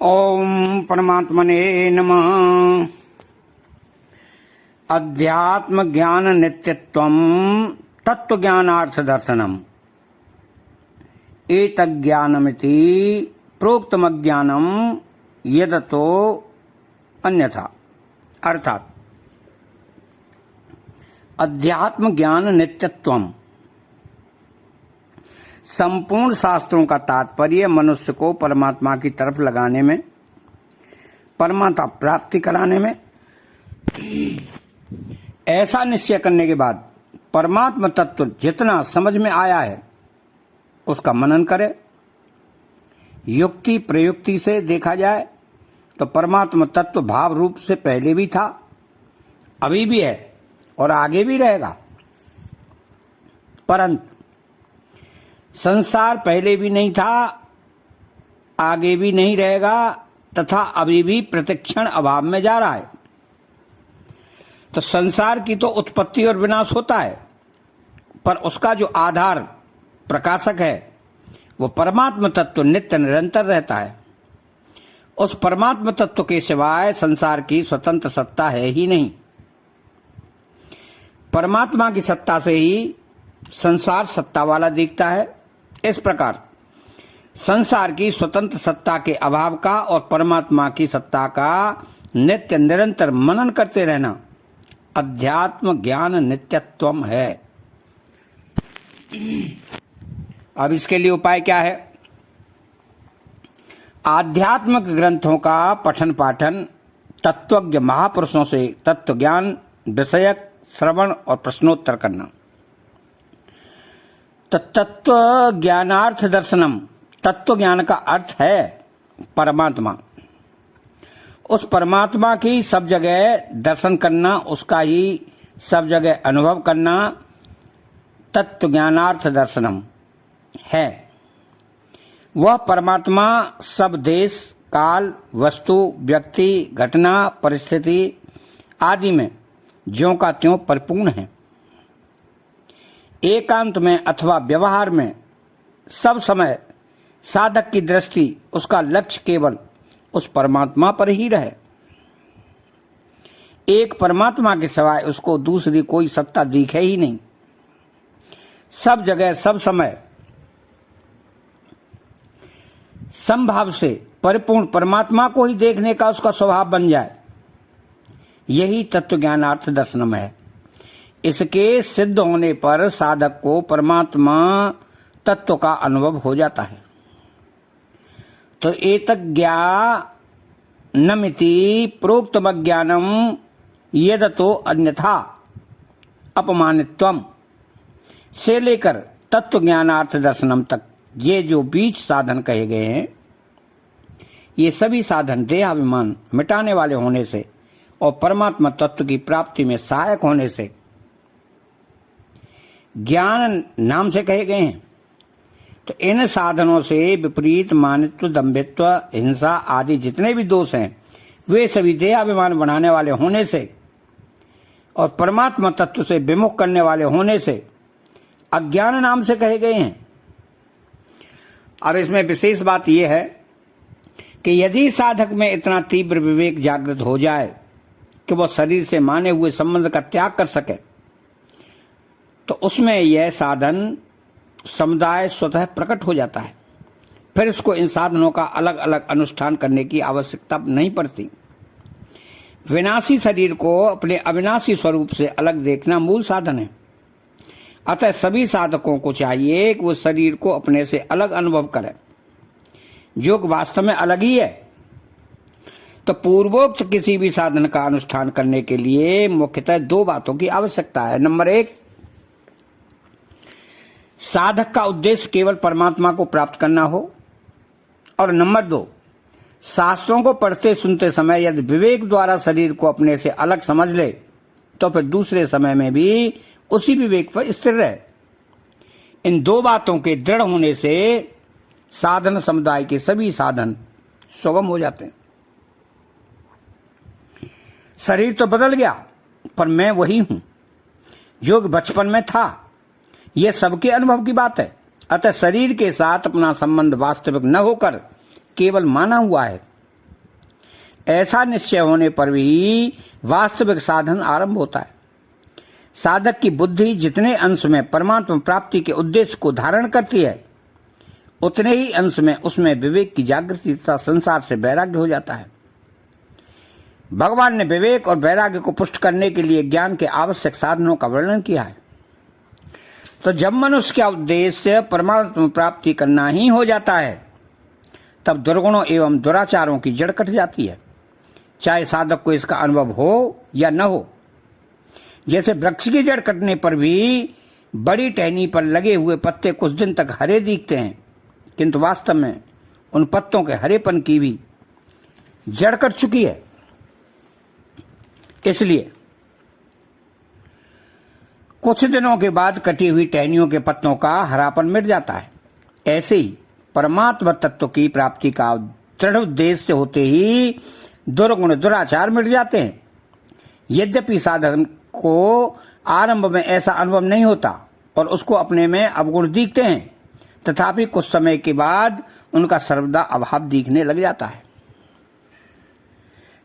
ओम परमात्मने नमः। अध्यात्म ज्ञान नित्यत्वम तत्व ज्ञानार्थ दर्शनम एतज्ज्ञानमिति प्रोक्तम ज्ञानम यदतो अन्यथा। अर्थात अध्यात्म ज्ञान नित्यत्वम, संपूर्ण शास्त्रों का तात्पर्य मनुष्य को परमात्मा की तरफ लगाने में, परमात्मा प्राप्ति कराने में, ऐसा निश्चय करने के बाद परमात्मा तत्व जितना समझ में आया है उसका मनन करे। युक्ति प्रयुक्ति से देखा जाए तो परमात्मा तत्व भाव रूप से पहले भी था, अभी भी है और आगे भी रहेगा। परंतु संसार पहले भी नहीं था, आगे भी नहीं रहेगा तथा अभी भी प्रतिक्षण अभाव में जा रहा है। तो संसार की तो उत्पत्ति और विनाश होता है, पर उसका जो आधार प्रकाशक है वो परमात्मा तत्व नित्य निरंतर रहता है। उस परमात्मा तत्व के सिवाय संसार की स्वतंत्र सत्ता है ही नहीं। परमात्मा की सत्ता से ही संसार सत्ता वाला दिखता है। इस प्रकार संसार की स्वतंत्र सत्ता के अभाव का और परमात्मा की सत्ता का नित्य निरंतर मनन करते रहना अध्यात्म ज्ञान नित्यत्वम है। अब इसके लिए उपाय क्या है? आध्यात्मिक ग्रंथों का पठन पाठन, तत्वज्ञ महापुरुषों से तत्व ज्ञान विषयक श्रवण और प्रश्नोत्तर करना। तत्व ज्ञानार्थ दर्शनम, तत्व ज्ञान का अर्थ है परमात्मा। उस परमात्मा की सब जगह दर्शन करना, उसका ही सब जगह अनुभव करना तत्व ज्ञानार्थ दर्शनम है। वह परमात्मा सब देश काल वस्तु व्यक्ति घटना परिस्थिति आदि में ज्यों का त्यों परिपूर्ण है। एकांत में अथवा व्यवहार में सब समय साधक की दृष्टि, उसका लक्ष्य केवल उस परमात्मा पर ही रहे। एक परमात्मा के सिवाय उसको दूसरी कोई सत्ता दिखे ही नहीं। सब जगह सब समय संभाव से परिपूर्ण परमात्मा को ही देखने का उसका स्वभाव बन जाए, यही तत्व ज्ञानार्थ दर्शनम है। इसके सिद्ध होने पर साधक को परमात्मा तत्व का अनुभव हो जाता है। तो एतज्ज्ञानमिति प्रोक्तम ज्ञानम यदतो अन्यथा अपमानित्वम से लेकर तत्व ज्ञानार्थ दर्शनम तक ये जो बीच साधन कहे गए हैं, ये सभी साधन देहाभिमान मिटाने वाले होने से और परमात्मा तत्व की प्राप्ति में सहायक होने से ज्ञान नाम से कहे गए हैं। तो इन साधनों से विपरीत मानित्व, दंभित्व, हिंसा आदि जितने भी दोष हैं वे सभी देहाभिमान बढ़ाने वाले होने से और परमात्मा तत्व से विमुख करने वाले होने से अज्ञान नाम से कहे गए हैं। अब इसमें विशेष बात यह है कि यदि साधक में इतना तीव्र विवेक जागृत हो जाए कि वह शरीर से माने हुए संबंध का त्याग कर सके, तो उसमें यह साधन समुदाय स्वतः प्रकट हो जाता है। फिर उसको इन साधनों का अलग अलग अनुष्ठान करने की आवश्यकता नहीं पड़ती। विनाशी शरीर को अपने अविनाशी स्वरूप से अलग देखना मूल साधन है। अतः सभी साधकों को चाहिए कि वो शरीर को अपने से अलग अनुभव करें, जो वास्तव में अलग ही है। तो पूर्वोक्त किसी भी साधन का अनुष्ठान करने के लिए मुख्यतः दो बातों की आवश्यकता है। नंबर एक, साधक का उद्देश्य केवल परमात्मा को प्राप्त करना हो, और नंबर दो, शास्त्रों को पढ़ते सुनते समय यदि विवेक द्वारा शरीर को अपने से अलग समझ ले तो फिर दूसरे समय में भी उसी विवेक पर स्थिर रहे। इन दो बातों के दृढ़ होने से साधन समुदाय के सभी साधन सुगम हो जाते हैं। शरीर तो बदल गया पर मैं वही हूं जो बचपन में था। यह सबके अनुभव की बात है। अतः शरीर के साथ अपना संबंध वास्तविक न होकर केवल माना हुआ है। ऐसा निश्चय होने पर भी वास्तविक साधन आरंभ होता है। साधक की बुद्धि जितने अंश में परमात्मा प्राप्ति के उद्देश्य को धारण करती है, उतने ही अंश में उसमें विवेक की जागृति तथा संसार से वैराग्य हो जाता है। भगवान ने विवेक और वैराग्य को पुष्ट करने के लिए ज्ञान के आवश्यक साधनों का वर्णन किया है। तो जब मनुष्य का उद्देश्य परमात्मा प्राप्ति करना ही हो जाता है, तब दुर्गुणों एवं दुराचारों की जड़ कट जाती है, चाहे साधक को इसका अनुभव हो या न हो। जैसे वृक्ष की जड़ कटने पर भी बड़ी टहनी पर लगे हुए पत्ते कुछ दिन तक हरे दिखते हैं, किंतु वास्तव में उन पत्तों के हरेपन की भी जड़ कट चुकी है। इसलिए कुछ दिनों के बाद कटी हुई टहनियों के पत्तों का हरापन मिट जाता है। ऐसे ही परमात्मा तत्व की प्राप्ति का दृढ़ उद्देश्य होते ही दुर्गुण दुराचार मिट जाते हैं। यद्यपि साधक को आरंभ में ऐसा अनुभव नहीं होता और उसको अपने में अवगुण दिखते हैं, तथापि कुछ समय के बाद उनका सर्वदा अभाव दिखने लग जाता है।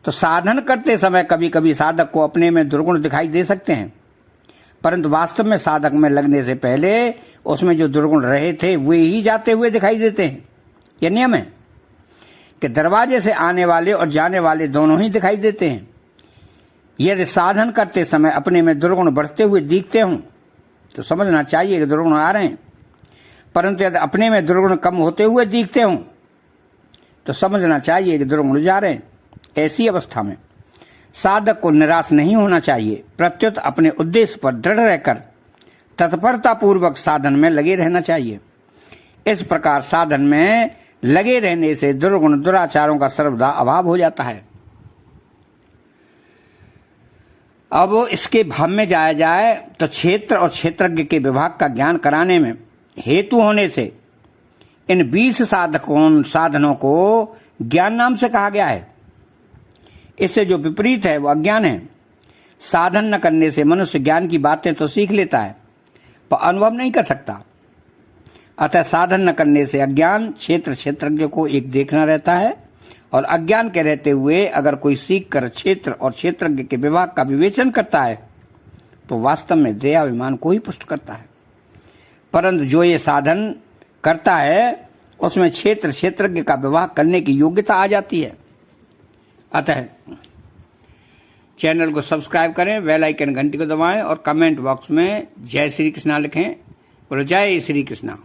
तो साधन करते समय कभी कभी साधक को अपने में दुर्गुण दिखाई दे सकते हैं, परंतु वास्तव में साधक में लगने से पहले उसमें जो दुर्गुण रहे थे वे ही जाते हुए दिखाई देते हैं। यह नियम है कि दरवाजे से आने वाले और जाने वाले दोनों ही दिखाई देते हैं। यदि साधन करते समय अपने में दुर्गुण बढ़ते हुए दिखते हों तो समझना चाहिए कि दुर्गुण आ रहे हैं, परंतु यदि अपने में दुर्गुण कम होते हुए दिखते हों तो समझना चाहिए कि दुर्गुण जा रहे हैं। ऐसी अवस्था में साधक को निराश नहीं होना चाहिए, प्रत्युत अपने उद्देश्य पर दृढ़ रहकर तत्परता पूर्वक साधन में लगे रहना चाहिए। इस प्रकार साधन में लगे रहने से दुर्गुण दुराचारों का सर्वदा अभाव हो जाता है। अब इसके भाव में जाया जाए तो क्षेत्र और क्षेत्रज्ञ के विभाग का ज्ञान कराने में हेतु होने से इन 20 साधनों को ज्ञान नाम से कहा गया है। इससे जो विपरीत है वो अज्ञान है। साधन न करने से मनुष्य ज्ञान की बातें तो सीख लेता है पर अनुभव नहीं कर सकता। अतः साधन न करने से अज्ञान क्षेत्र क्षेत्रज्ञ को एक देखना रहता है, और अज्ञान के रहते हुए अगर कोई सीख कर क्षेत्र और क्षेत्रज्ञ के विभाग का विवेचन करता है तो वास्तव में देहाभिमान को ही पुष्ट करता है। परंतु जो ये साधन करता है उसमें क्षेत्र क्षेत्रज्ञ का विभाग करने की योग्यता आ जाती है। अतः चैनल को सब्सक्राइब करें, बेल आइकन घंटी को दबाएं और कमेंट बॉक्स में जय श्री कृष्णा लिखें। बोलो जय श्री कृष्णा।